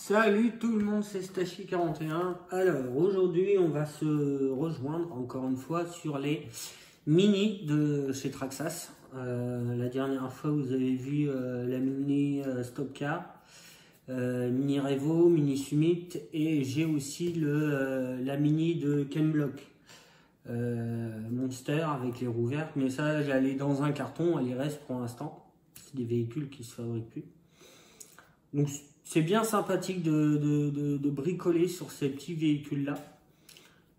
Salut tout le monde, c'est Stachi41. Alors aujourd'hui on va se rejoindre encore une fois sur les mini de chez Traxxas. La dernière fois vous avez vu la mini Stop Car, mini Revo, mini Summit, et j'ai aussi la mini de Ken Block Monster avec les roues vertes, mais ça j'allais dans un carton, elle y reste pour l'instant. C'est des véhicules qui se fabriquent plus. Donc c'est bien sympathique de bricoler sur ces petits véhicules là.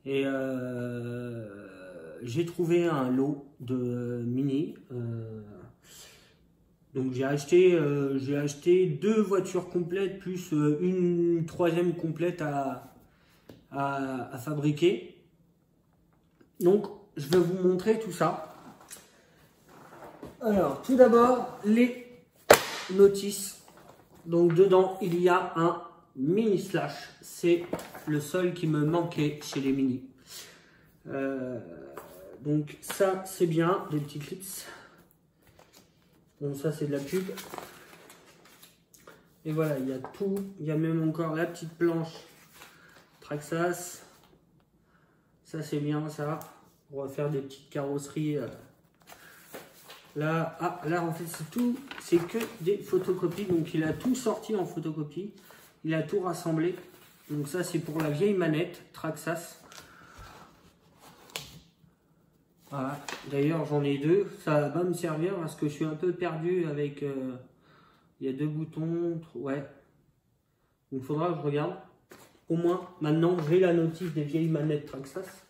Et j'ai trouvé un lot de mini. Donc j'ai acheté 2 voitures complètes plus une troisième complète à fabriquer. Donc je vais vous montrer tout ça. Alors tout d'abord les notices. Donc dedans il y a un mini slash, c'est le seul qui me manquait chez les mini. Donc ça c'est bien, des petits clips. Donc ça c'est de la pub. Et voilà, il y a tout, il y a même encore la petite planche Traxxas. Ça c'est bien ça, on va faire des petites carrosseries. Là, là en fait c'est tout, c'est que des photocopies, donc il a tout sorti en photocopie, il a tout rassemblé. Donc ça c'est pour la vieille manette Traxxas. Voilà, d'ailleurs j'en ai 2, ça va me servir parce que je suis un peu perdu avec, il y a 2 boutons, ouais, donc il faudra que je regarde. Au moins maintenant j'ai la notice des vieilles manettes Traxxas.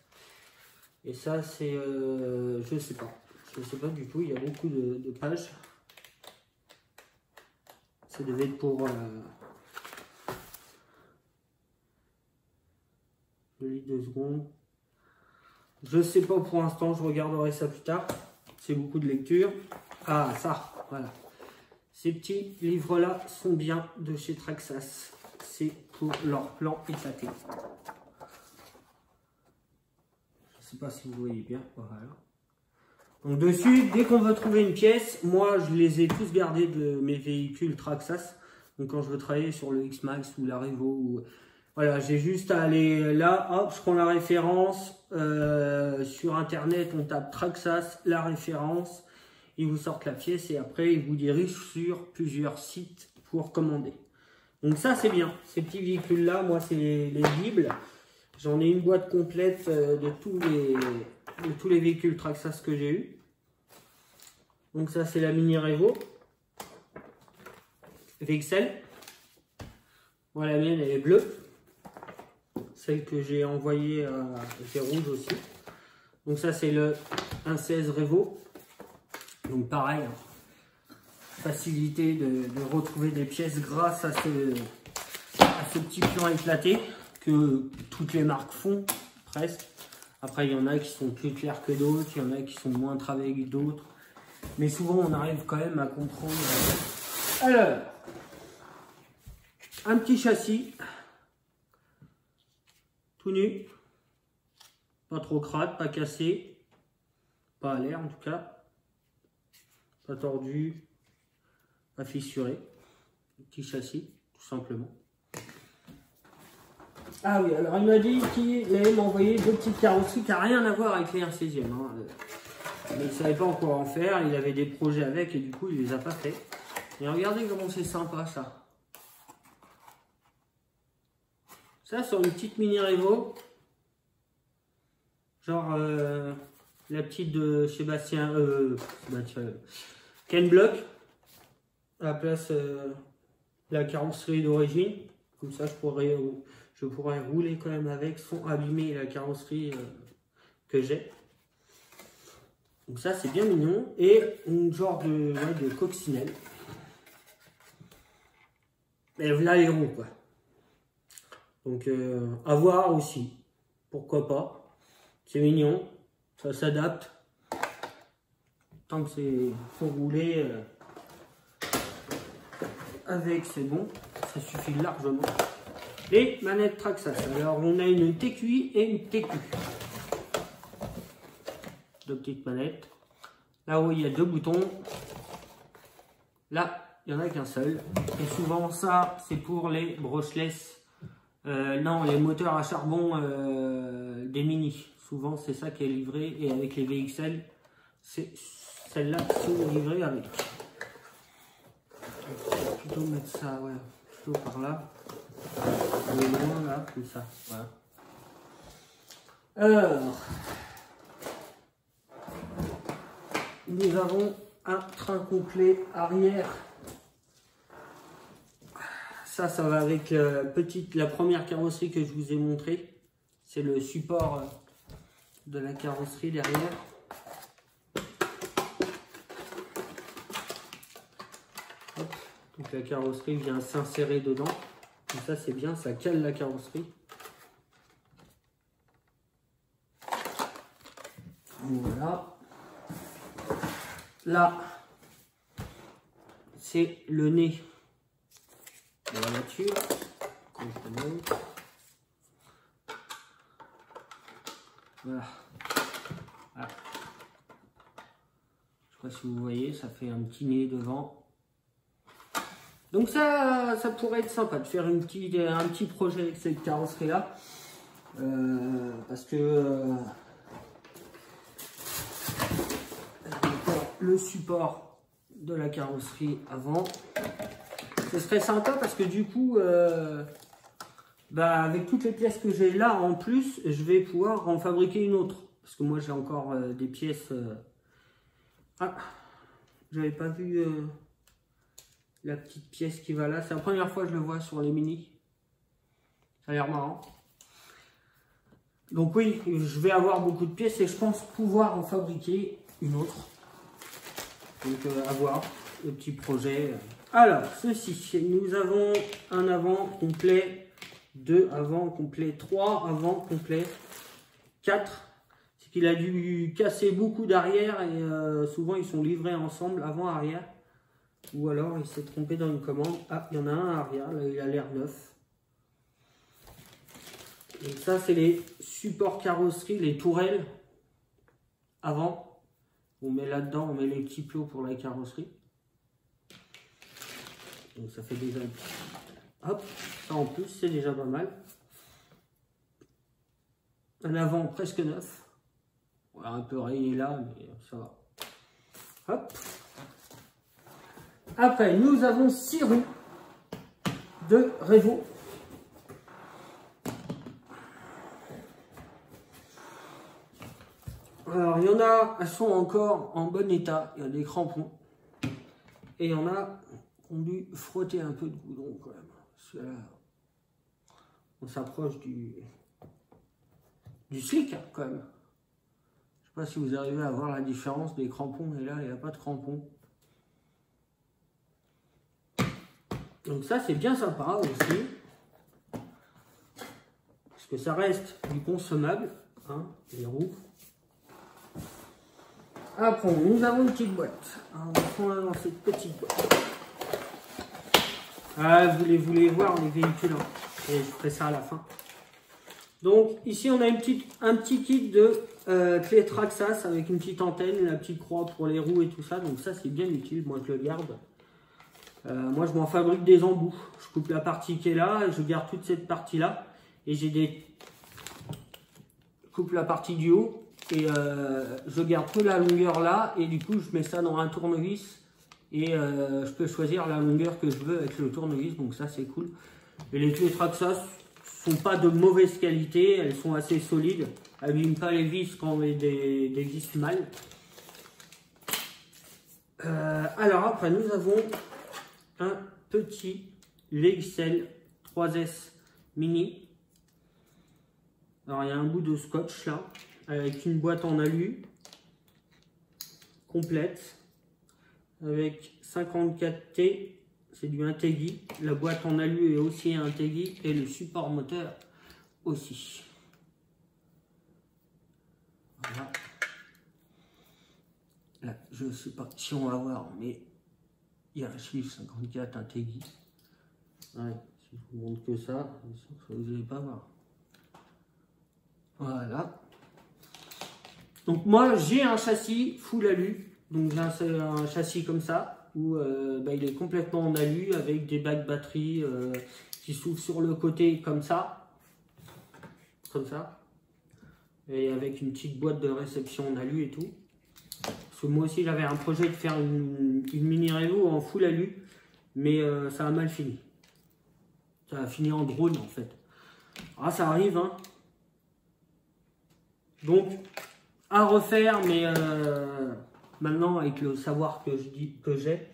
Et ça c'est, je sais pas du tout, il y a beaucoup de pages. Ça devait être pour... je lis 2 secondes. Je sais pas pour l'instant, je regarderai ça plus tard. C'est beaucoup de lecture. Ah, ça, voilà. Ces petits livres-là sont bien de chez Traxxas. C'est pour leur plan éclaté. Je sais pas si vous voyez bien, voilà. Donc dessus, dès qu'on veut trouver une pièce, moi je les ai tous gardés de mes véhicules Traxxas. Donc quand je veux travailler sur le X-Max ou la Revo, ou... voilà, j'ai juste à aller là, hop, je prends la référence. Sur internet, on tape Traxxas, la référence, ils vous sortent la pièce et après ils vous dirigent sur plusieurs sites pour commander. Donc ça c'est bien, ces petits véhicules là, moi c'est les bibles. J'en ai une boîte complète de tous les véhicules Traxxas que j'ai eu. Donc ça c'est la mini Revo VXL. Moi la mienne elle est bleue. Celle que j'ai envoyée était rouge aussi. Donc ça c'est le 1.16 Revo. Donc pareil, facilité de retrouver des pièces grâce à ce petit plan éclaté que toutes les marques font presque. Après, il y en a qui sont plus clairs que d'autres, il y en a qui sont moins travaillés que d'autres. Mais souvent, on arrive quand même à comprendre. Alors, un petit châssis, tout nu, pas trop crade, pas cassé, pas à l'air en tout cas, pas tordu, pas fissuré. Petit châssis, tout simplement. Ah oui, alors il m'a dit qu'il allait m'envoyer 2 petites carrosseries qui n'ont rien à voir avec les 1/16e. Hein. Mais il ne savait pas encore en faire, il avait des projets avec et du coup il les a pas fait. Et regardez comment c'est sympa ça. Ça sur une petite mini Revo. Genre la petite de Sébastien, Ken Block. À la place de la carrosserie d'origine. Comme ça je pourrais rouler quand même avec sans abîmer la carrosserie que j'ai. Donc ça c'est bien mignon. Et une genre de coccinelle. Et là les roues quoi. Donc à voir aussi. Pourquoi pas. C'est mignon. Ça s'adapte. Tant que c'est pour rouler avec c'est bon. Ça suffit largement. Les manettes Traxxas. Alors on a une TQI et une TQ. 2 petites manettes. Là où il y a 2 boutons. Là il n'y en a qu'un seul. Et souvent, ça, c'est pour les brushless. Non, les moteurs à charbon des Mini. Souvent, c'est ça qui est livré. Et avec les VXL, c'est celle-là qui sont livrées avec. Je vais plutôt mettre ça, ouais, plutôt par là. Loin, là, comme ça. Voilà. Alors, nous avons un train complet arrière. Ça va avec la première carrosserie que je vous ai montré. C'est le support de la carrosserie derrière. Hop. Donc la carrosserie vient s'insérer dedans. Donc ça c'est bien, ça cale la carrosserie. Voilà. Là, c'est le nez de la voiture. Voilà. Voilà. Je ne sais pas si vous voyez, ça fait un petit nez devant. Donc ça pourrait être sympa de faire un petit projet avec cette carrosserie là. Parce que le support de la carrosserie avant, ce serait sympa parce que du coup avec toutes les pièces que j'ai là en plus, je vais pouvoir en fabriquer une autre parce que moi j'ai encore des pièces. Ah, j'avais pas vu la petite pièce qui va là, c'est la première fois que je le vois sur les Mini. Ça a l'air marrant. Donc oui, je vais avoir beaucoup de pièces et je pense pouvoir en fabriquer une autre. Donc à voir, le petit projet. Alors, ceci, nous avons un avant complet, 2 avant complet, 3 avant complet, 4. C'est qu'il a dû casser beaucoup d'arrière et souvent ils sont livrés ensemble, avant-arrière. Ou alors il s'est trompé dans une commande. Ah, il y en a un arrière, là il a l'air neuf. Et ça, c'est les supports carrosserie, les tourelles avant. On met là-dedans, on met les petits plots pour la carrosserie. Donc ça fait déjà... Hop, ça en plus, c'est déjà pas mal. Un avant presque neuf. On va un peu rayé là, mais ça va. Hop. Après, nous avons 6 roues de Revo. Alors, il y en a, elles sont encore en bon état. Il y a des crampons. Et il y en a qui ont dû frotter un peu de goudron quand même. Parce que là, on s'approche du slick hein, quand même. Je sais pas si vous arrivez à voir la différence des crampons. Mais là, il n'y a pas de crampons. Donc ça, c'est bien sympa aussi. Parce que ça reste du consommable. Hein, les roues. Après, nous avons une petite boîte. On va prendre dans cette petite boîte. Ah, vous voulez voir les véhicules. Hein. Et je ferai ça à la fin. Donc, ici, on a un petit kit de clé Traxxas avec une petite antenne, la petite croix pour les roues et tout ça. Donc ça, c'est bien utile. Moi, je le garde. Moi, je m'en fabrique des embouts. Je coupe la partie qui est là et je garde toute cette partie-là. Et j'ai des... Je coupe la partie du haut. Et je garde que la longueur là et du coup je mets ça dans un tournevis et je peux choisir la longueur que je veux avec le tournevis, donc ça c'est cool. Et les clés Traxxas sont pas de mauvaise qualité, elles sont assez solides, elles n'abîment pas les vis quand on met des vis mal. Alors après nous avons un petit VXL 3S mini. Alors il y a un bout de scotch là. Avec une boîte en alu complète avec 54T, c'est du Integui. La boîte en alu est aussi Integui et le support moteur aussi. Voilà. Là, je ne sais pas si on va voir, mais il y a un chiffre 54 Integui. Ouais, si je vous montre que ça, vous n'allez pas voir. Voilà. Donc moi j'ai un châssis full alu, donc j'ai un châssis comme ça, où il est complètement en alu avec des bacs batterie qui s'ouvrent sur le côté comme ça, et avec une petite boîte de réception en alu et tout. Parce que moi aussi j'avais un projet de faire une mini Revo en full alu, mais ça a mal fini. Ça a fini en drone en fait. Ah, ça arrive, hein. Donc à refaire, mais maintenant avec le savoir que j'ai,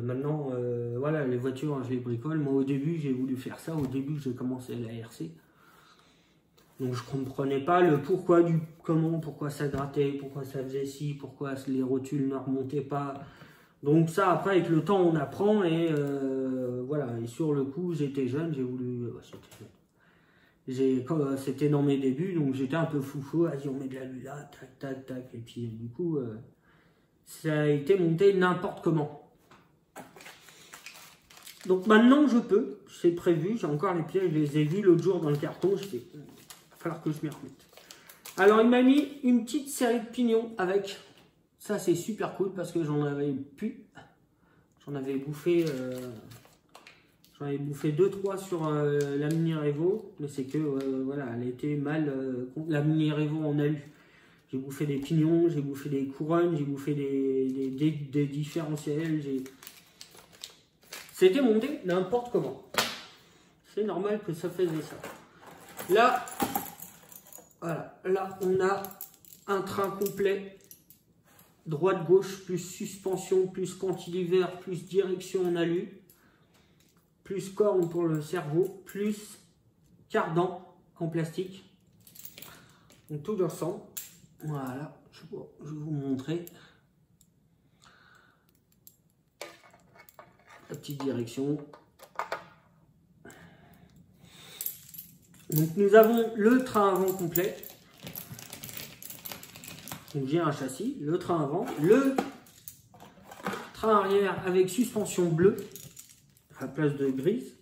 maintenant voilà, les voitures je les bricole. Moi au début j'ai voulu faire ça, au début j'ai commencé la RC, donc je comprenais pas le pourquoi du comment, pourquoi ça grattait, pourquoi ça faisait ci, pourquoi les rotules ne remontaient pas. Donc ça, après avec le temps on apprend, et voilà. Et sur le coup j'étais jeune, j'ai voulu, c'était dans mes débuts, donc j'étais un peu foufou, vas-y on met de l'alu là, tac tac tac, et puis du coup ça a été monté n'importe comment. Donc maintenant je peux, c'est prévu, j'ai encore les pièces, je les ai vus l'autre jour dans le carton, il va falloir que je m'y remette. Alors il m'a mis une petite série de pignons avec, ça c'est super cool parce que j'en avais plus, j'en avais bouffé 2-3 sur la mini Revo, mais c'est que voilà, elle était mal, la mini Revo en alu. J'ai bouffé des pignons, j'ai bouffé des couronnes, j'ai bouffé des différentiels, c'était monté n'importe comment. C'est normal que ça faisait ça. Là, voilà, là on a un train complet, droite-gauche, plus suspension, plus cantilever, plus direction en alu, plus corne pour le cerveau, plus cardan en plastique. Donc tout ensemble. Voilà, je vais vous montrer la petite direction. Donc nous avons le train avant complet. Donc j'ai un châssis, le train avant, le train arrière avec suspension bleue à la place de grise.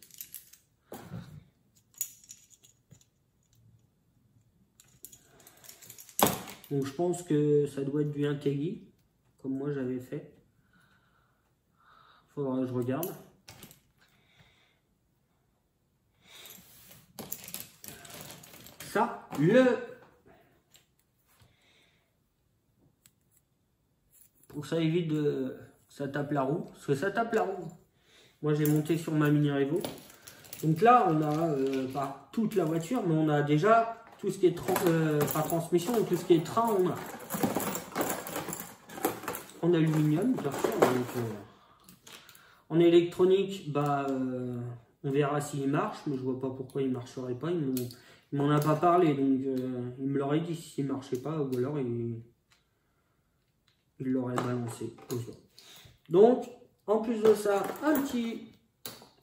Donc je pense que ça doit être du Intelli, comme moi j'avais fait. Faudra que je regarde. Ça, pour que ça évite de... ça tape la roue, parce que ça tape la roue. Moi j'ai monté sur ma mini Revo. Donc là on a pas toute la voiture, mais on a déjà tout ce qui est pas transmission, tout ce qui est train, on a en aluminium bien sûr. Donc, en électronique, on verra s'il marche, mais je vois pas pourquoi il marcherait pas. Il m'en a pas parlé, donc il me l'aurait dit s'il marchait pas, ou alors il l'aurait balancé. Donc en plus de ça, un petit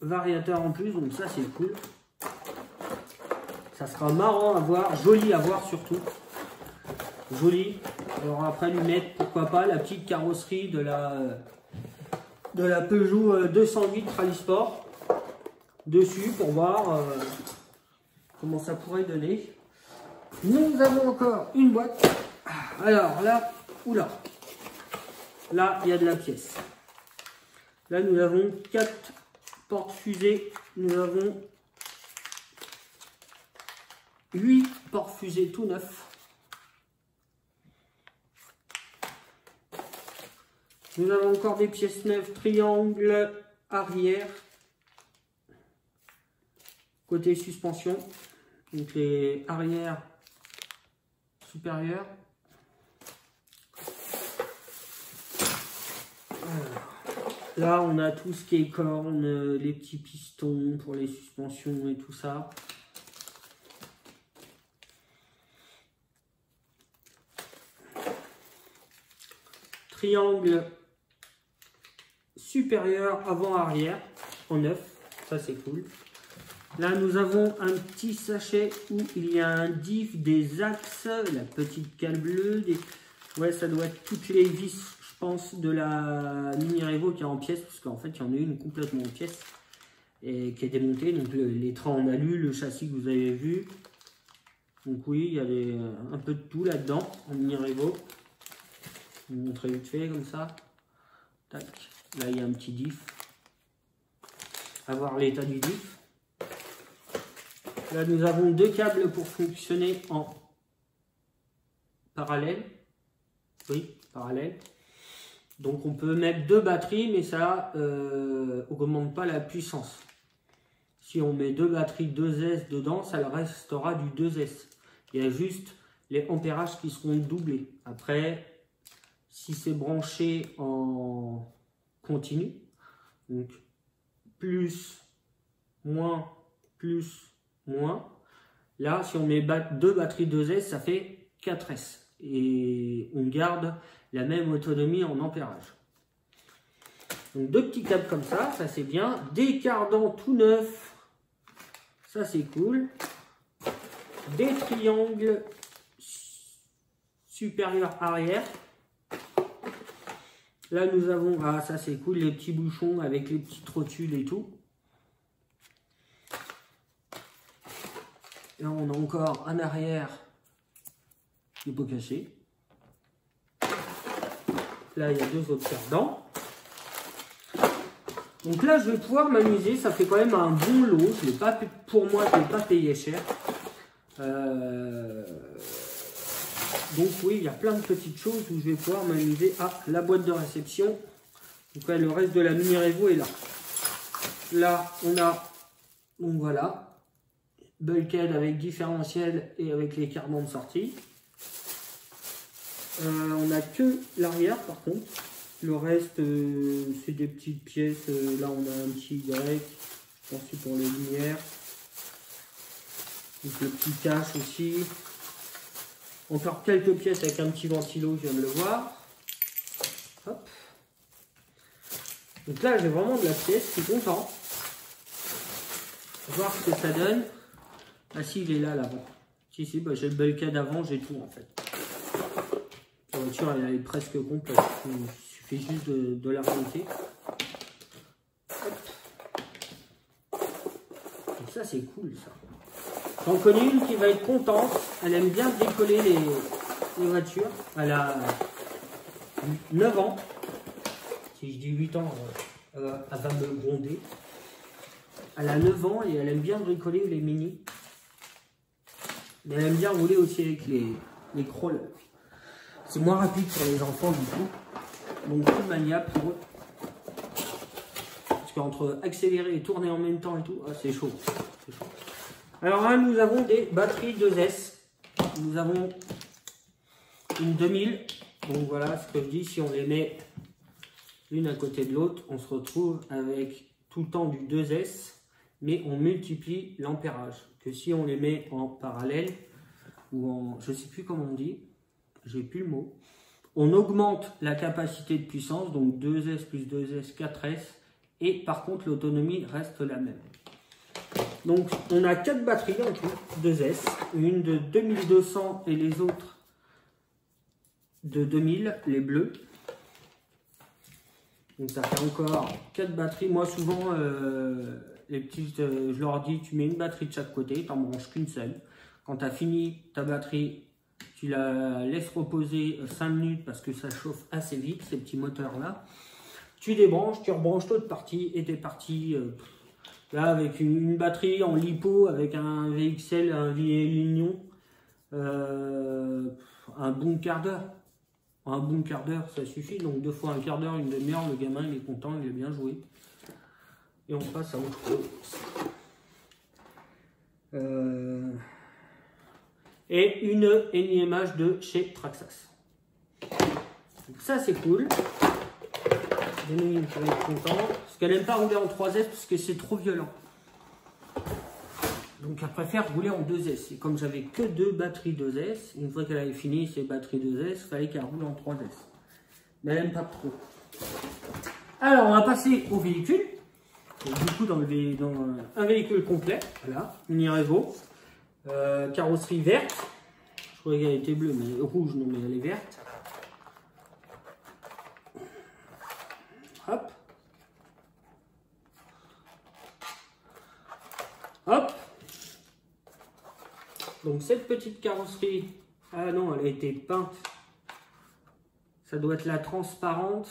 variateur en plus, donc ça c'est cool. Ça sera marrant à voir, joli à voir surtout. Joli. Alors après lui mettre, pourquoi pas, la petite carrosserie de la Peugeot 208 Rally Sport dessus pour voir comment ça pourrait donner. Nous avons encore une boîte. Alors là, oula, là il y a de la pièce. Là nous avons 4 porte-fusées, nous avons 8 porte-fusées tout neufs. Nous avons encore des pièces neuves, triangle arrière, côté suspension, donc les arrières supérieurs. Là, on a tout ce qui est cornes, les petits pistons pour les suspensions et tout ça. Triangle supérieur avant-arrière en neuf, ça c'est cool. Là, nous avons un petit sachet où il y a un diff, des axes, la petite cale bleue, ouais, ça doit être toutes les vis, je pense, de la mini Revo qui est en pièces, parce qu'en fait, il y en a une complètement en pièces et qui est démontée. Donc, les trains en alu, le châssis que vous avez vu. Donc, oui, il y a un peu de tout là-dedans en mini Revo. Je vais vous montrer vite fait comme ça. Tac. Là, il y a un petit diff. À voir l'état du diff. Là, nous avons deux câbles pour fonctionner en parallèle. Oui, parallèle. Donc, on peut mettre deux batteries, mais ça augmente pas la puissance. Si on met deux batteries 2S dedans, ça restera du 2S. Il y a juste les ampérages qui seront doublés. Après, si c'est branché en continu, donc plus, moins, là, si on met deux batteries 2S, ça fait 4S. Et on garde la même autonomie en ampérage. Donc deux petits câbles comme ça c'est bien. Des cardans tout neufs, ça c'est cool. Des triangles supérieur arrière. Là nous avons, ah ça c'est cool, les petits bouchons avec les petites rotules et tout. Là on a encore un arrière qui peut casser. Là il y a deux autres cardans. Donc là je vais pouvoir m'amuser, ça fait quand même un bon lot. Je l'ai pas, pour moi je ne l'ai pas payé cher. Donc oui, il y a plein de petites choses où je vais pouvoir m'amuser. Ah, la boîte de réception. Donc là, le reste de la Mini Revo est là. Là, on a, donc voilà, bulkhead avec différentiel et avec les cardans de sortie. On n'a que l'arrière par contre. Le reste, c'est des petites pièces. Là, on a un petit Y. Ensuite, pour les lumières. Donc le petit cache aussi. Encore quelques pièces avec un petit ventilo, je viens de le voir. Hop. Donc là, j'ai vraiment de la pièce, je suis content. On va voir ce que ça donne. Ah si, il est là, l'avant. Si, bah, j'ai le bulkhead avant, j'ai tout en fait. La voiture, elle est presque complète. Il suffit juste de la remonter. Donc ça, c'est cool, ça. J'en connais une qui va être contente. Elle aime bien décoller les voitures. Elle a 9 ans. Si je dis 8 ans, elle va me gronder. Elle a 9 ans et elle aime bien bricoler les mini. Mais elle aime bien rouler aussi avec les crawls. C'est moins rapide pour les enfants du coup. Donc tout maniable pour eux. Parce qu'entre accélérer et tourner en même temps et tout, ah, c'est chaud. C'est chaud. Alors là, nous avons des batteries 2S. Nous avons une 2000. Donc voilà ce que je dis, si on les met l'une à côté de l'autre, on se retrouve avec tout le temps du 2S, mais on multiplie l'ampérage. Que si on les met en parallèle, ou en, je ne sais plus comment on dit, j'ai plus le mot, on augmente la capacité de puissance, donc 2S plus 2S, 4S, et par contre l'autonomie reste la même. Donc on a 4 batteries en tout, 2S, une de 2200 et les autres de 2000, les bleus. Donc ça fait encore 4 batteries. Moi souvent, les petites, je leur dis, tu mets une batterie de chaque côté, tu n'en branches qu'une seule. Quand tu as fini ta batterie, tu la laisses reposer 5 minutes parce que ça chauffe assez vite, ces petits moteurs-là. Tu débranches, tu rebranches l'autre partie et tu es parti. Là, avec une batterie en lipo, avec un VXL, un vieil lignon, un bon quart d'heure. Un bon quart d'heure, ça suffit. Donc 2 fois un quart d'heure, une demi-heure, le gamin il est content, il a bien joué. Et on passe à autre chose. Et une NIMH de chez Traxxas. Donc ça c'est cool. Denis va être content. Parce qu'elle n'aime pas rouler en 3S parce que c'est trop violent. Donc elle préfère rouler en 2S. Et comme j'avais que 2 batteries 2S, une fois qu'elle avait fini ses batteries 2S, il fallait qu'elle roule en 3S. Mais elle n'aime pas trop. Alors on va passer au véhicule. Donc, du coup dans un véhicule complet. Voilà, Mini Revo. Carrosserie verte. Je croyais qu'elle était bleue, mais rouge, non mais elle est verte. Hop. Hop. Donc cette petite carrosserie, ah non, elle a été peinte. Ça Ça doit être la transparente.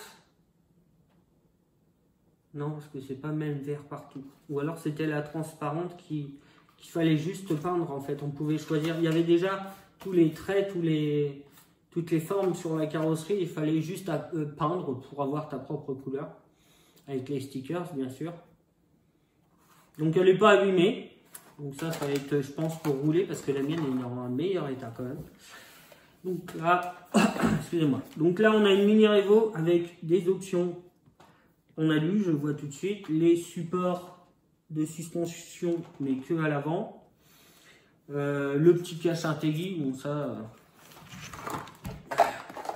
Non, parce que c'est pas même vert partout. Ou alors c'était la transparente qu'il fallait juste peindre en fait. On pouvait choisir. Il y avait déjà tous les traits, toutes les formes sur la carrosserie. Il fallait juste peindre pour avoir ta propre couleur. Avec les stickers bien sûr. Donc elle n'est pas abîmée. Donc ça va être je pense pour rouler parce que la mienne est dans un meilleur état quand même. Donc là, excusez-moi. Donc là on a une Mini Revo avec des options. On a lu, je vois tout de suite, les supports de suspension, mais que à l'avant. Le petit cache intelli, bon ça,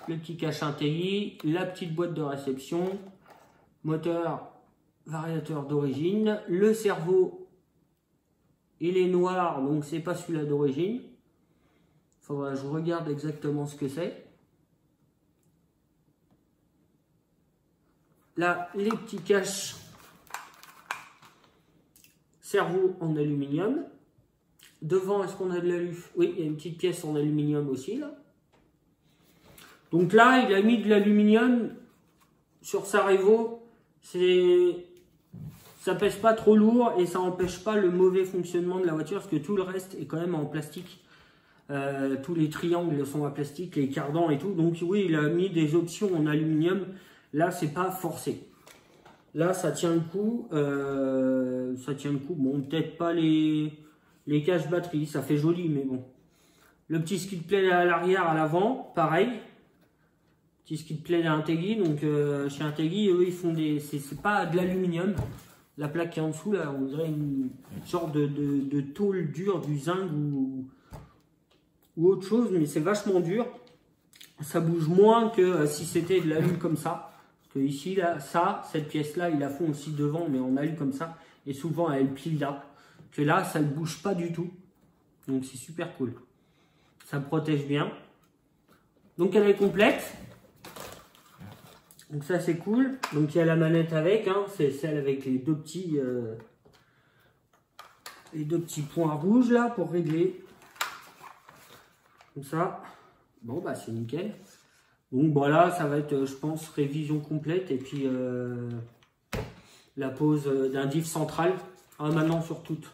le petit cache intelli, la petite boîte de réception, moteur, variateur d'origine, le cerveau, il est noir, donc c'est pas celui-là d'origine. Faudra que je regarde exactement ce que c'est. Là, les petits caches cerveau en aluminium. Devant, est-ce qu'on a de l'alu? Oui, il y a une petite pièce en aluminium aussi, là. Donc là, il a mis de l'aluminium sur sa Revo. Ça pèse pas trop lourd et ça n'empêche pas le mauvais fonctionnement de la voiture parce que tout le reste est quand même en plastique. Tous les triangles sont en plastique, les cardans et tout. Donc oui, il a mis des options en aluminium. Là, c'est pas forcé. Là, ça tient le coup. Bon, peut-être pas les caches batteries. Ça fait joli, mais bon. Le petit skid plate à l'arrière, à l'avant, pareil. Petit skid plate à Integui. Donc, chez Integui, eux, ils font des... C'est pas de l'aluminium. La plaque qui est en dessous, là, on dirait une sorte de tôle dure, du zinc ou autre chose. Mais c'est vachement dur. Ça bouge moins que si c'était de l'alu comme ça. Parce que ici, là, cette pièce-là, ils la font aussi devant, mais en alu comme ça. Et souvent, elle plie là. Que là, ça ne bouge pas du tout. Donc, c'est super cool. Ça protège bien. Donc, elle est complète. Donc, ça, c'est cool. Donc, il y a la manette avec. Hein. C'est celle avec les deux petits points rouges, là, pour régler. Comme ça. Bon, bah, c'est nickel. Donc voilà, ça va être, je pense, révision complète. Et puis, la pose d'un diff central. Ah, maintenant, sur toutes.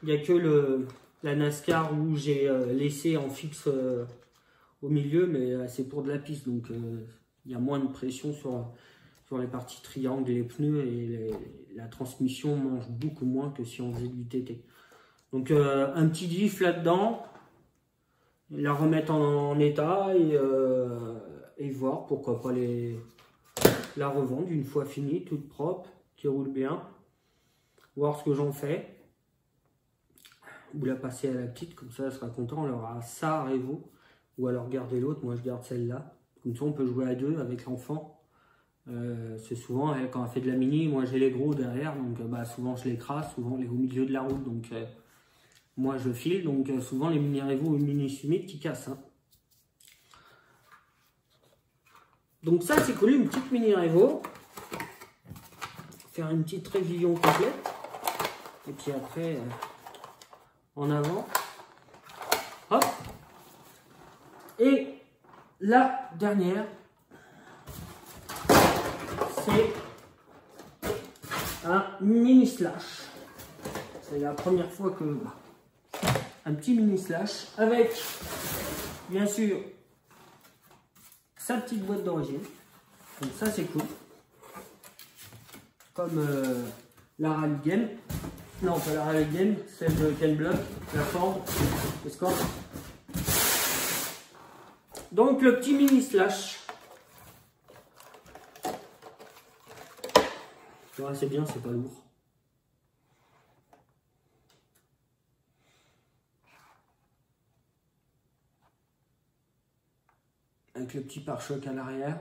Il n'y a que la NASCAR où j'ai laissé en fixe au milieu. Mais c'est pour de la piste. Donc, il y a moins de pression sur les parties triangles et les pneus. Et la transmission mange beaucoup moins que si on faisait du TT. Donc, un petit diff là-dedans. La remettre en état et voir pourquoi pas la revendre une fois finie, toute propre, qui roule bien. Voir ce que j'en fais. Ou la passer à la petite, comme ça elle sera content, elle aura sa Revo. Ou alors garder l'autre, moi je garde celle-là. Comme ça on peut jouer à deux avec l'enfant. C'est souvent, quand elle fait de la mini, moi j'ai les gros derrière, donc souvent je l'écrase, souvent les au milieu de la route. Donc moi je file, donc souvent les mini Revo ou mini Summit qui cassent. Hein. Donc ça c'est cool, une petite mini Revo. Faire une petite révision complète. Et puis après, en avant. Hop. Et la dernière, c'est un mini slash. C'est la première fois que... Un petit mini slash avec, bien sûr, sa petite boîte d'origine. Donc ça c'est cool. Comme la Rally Game. Non, pas la Rally Game, celle de Ken Block, la Ford, le Scorp. Donc le petit mini slash. Ouais, c'est bien, c'est pas lourd. Avec le petit pare-choc à l'arrière.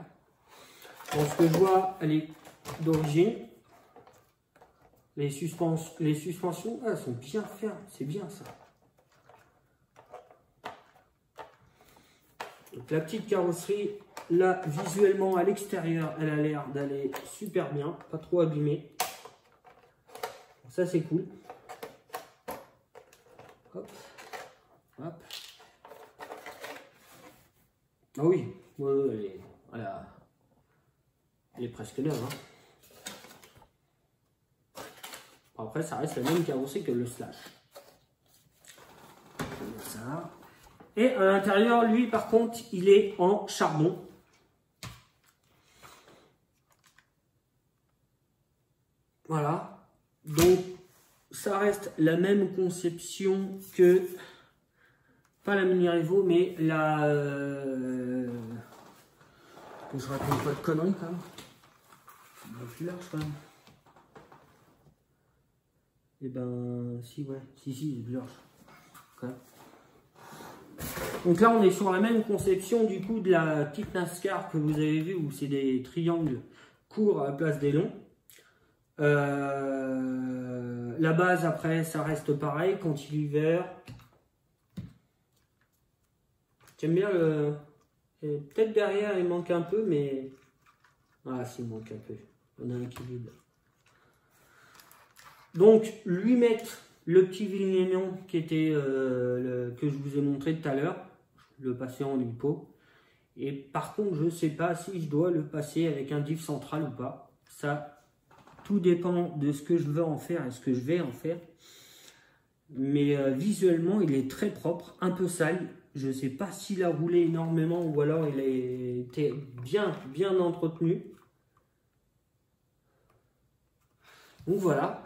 Bon, ce que je vois, elle est d'origine. Les suspensions, elles sont bien fermes. C'est bien ça. Donc, la petite carrosserie, là, visuellement, à l'extérieur, elle a l'air d'aller super bien. Pas trop abîmée. Ça, c'est cool. Hop. Hop. Ah oui, ouais, voilà. Elle est presque neuve. Hein. Après, ça reste la même carrosserie que le Slash. Ça. Et à l'intérieur, lui, par contre, il est en charbon. Voilà. Donc, ça reste la même conception que... Pas la Mini Revo, mais la... Que je raconte pas de conneries, quand même. C'est plus large, quand même. Et ben, si, ouais. Si, c'est plus large. Okay. Donc là, on est sur la même conception du coup de la petite NASCAR que vous avez vu où c'est des triangles courts à la place des longs. La base après, ça reste pareil quand il est vert. J'aime bien le... Peut-être derrière il manque un peu, mais... Ah, s'il manque un peu. On a un équilibre. Donc, lui mettre le petit Villénion qui était que je vous ai montré tout à l'heure, le passer en lipo. Et par contre, je ne sais pas si je dois le passer avec un diff central ou pas. Ça, tout dépend de ce que je veux en faire et ce que je vais en faire. Mais visuellement, il est très propre, un peu sale. Je ne sais pas s'il a roulé énormément ou alors il a été bien entretenu. Donc voilà.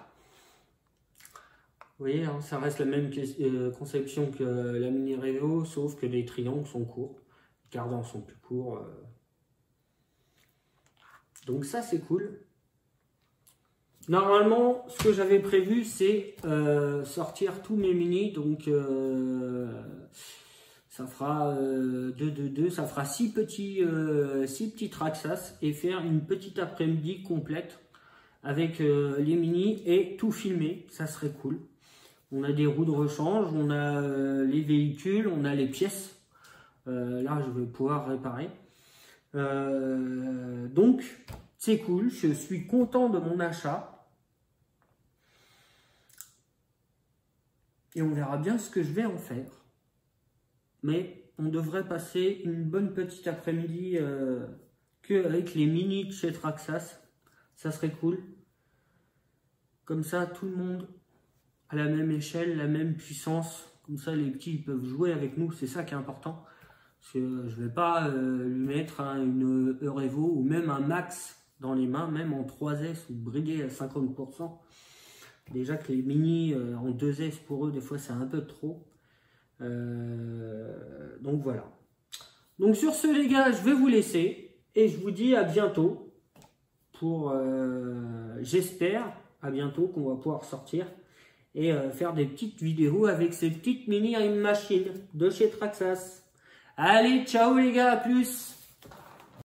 Vous voyez, hein, ça reste la même conception que la Mini Revo, sauf que les triangles sont courts. Les cardans sont plus courts. Donc ça, c'est cool. Normalement, ce que j'avais prévu, c'est sortir tous mes mini. Donc, ça fera 2, ça fera 6 petits Traxxas et faire une petite après-midi complète avec les mini et tout filmer. Ça serait cool. On a des roues de rechange, on a les véhicules, on a les pièces. Là, je vais pouvoir réparer. Donc, c'est cool. Je suis content de mon achat. Et on verra bien ce que je vais en faire. Mais on devrait passer une bonne petite après-midi qu'avec les mini de chez Traxxas. Ça serait cool. Comme ça, tout le monde à la même échelle, la même puissance. Comme ça, les petits ils peuvent jouer avec nous. C'est ça qui est important. Parce que je ne vais pas lui mettre une Revo ou même un Max dans les mains, même en 3S ou bridé à 50%. Déjà que les mini en 2S pour eux, des fois, c'est un peu trop. Donc voilà. Donc sur ce, les gars, je vais vous laisser. Et je vous dis à bientôt. Pour, j'espère, à bientôt qu'on va pouvoir sortir. Et faire des petites vidéos avec ces petites mini machines de chez Traxxas. Allez, ciao les gars, à plus!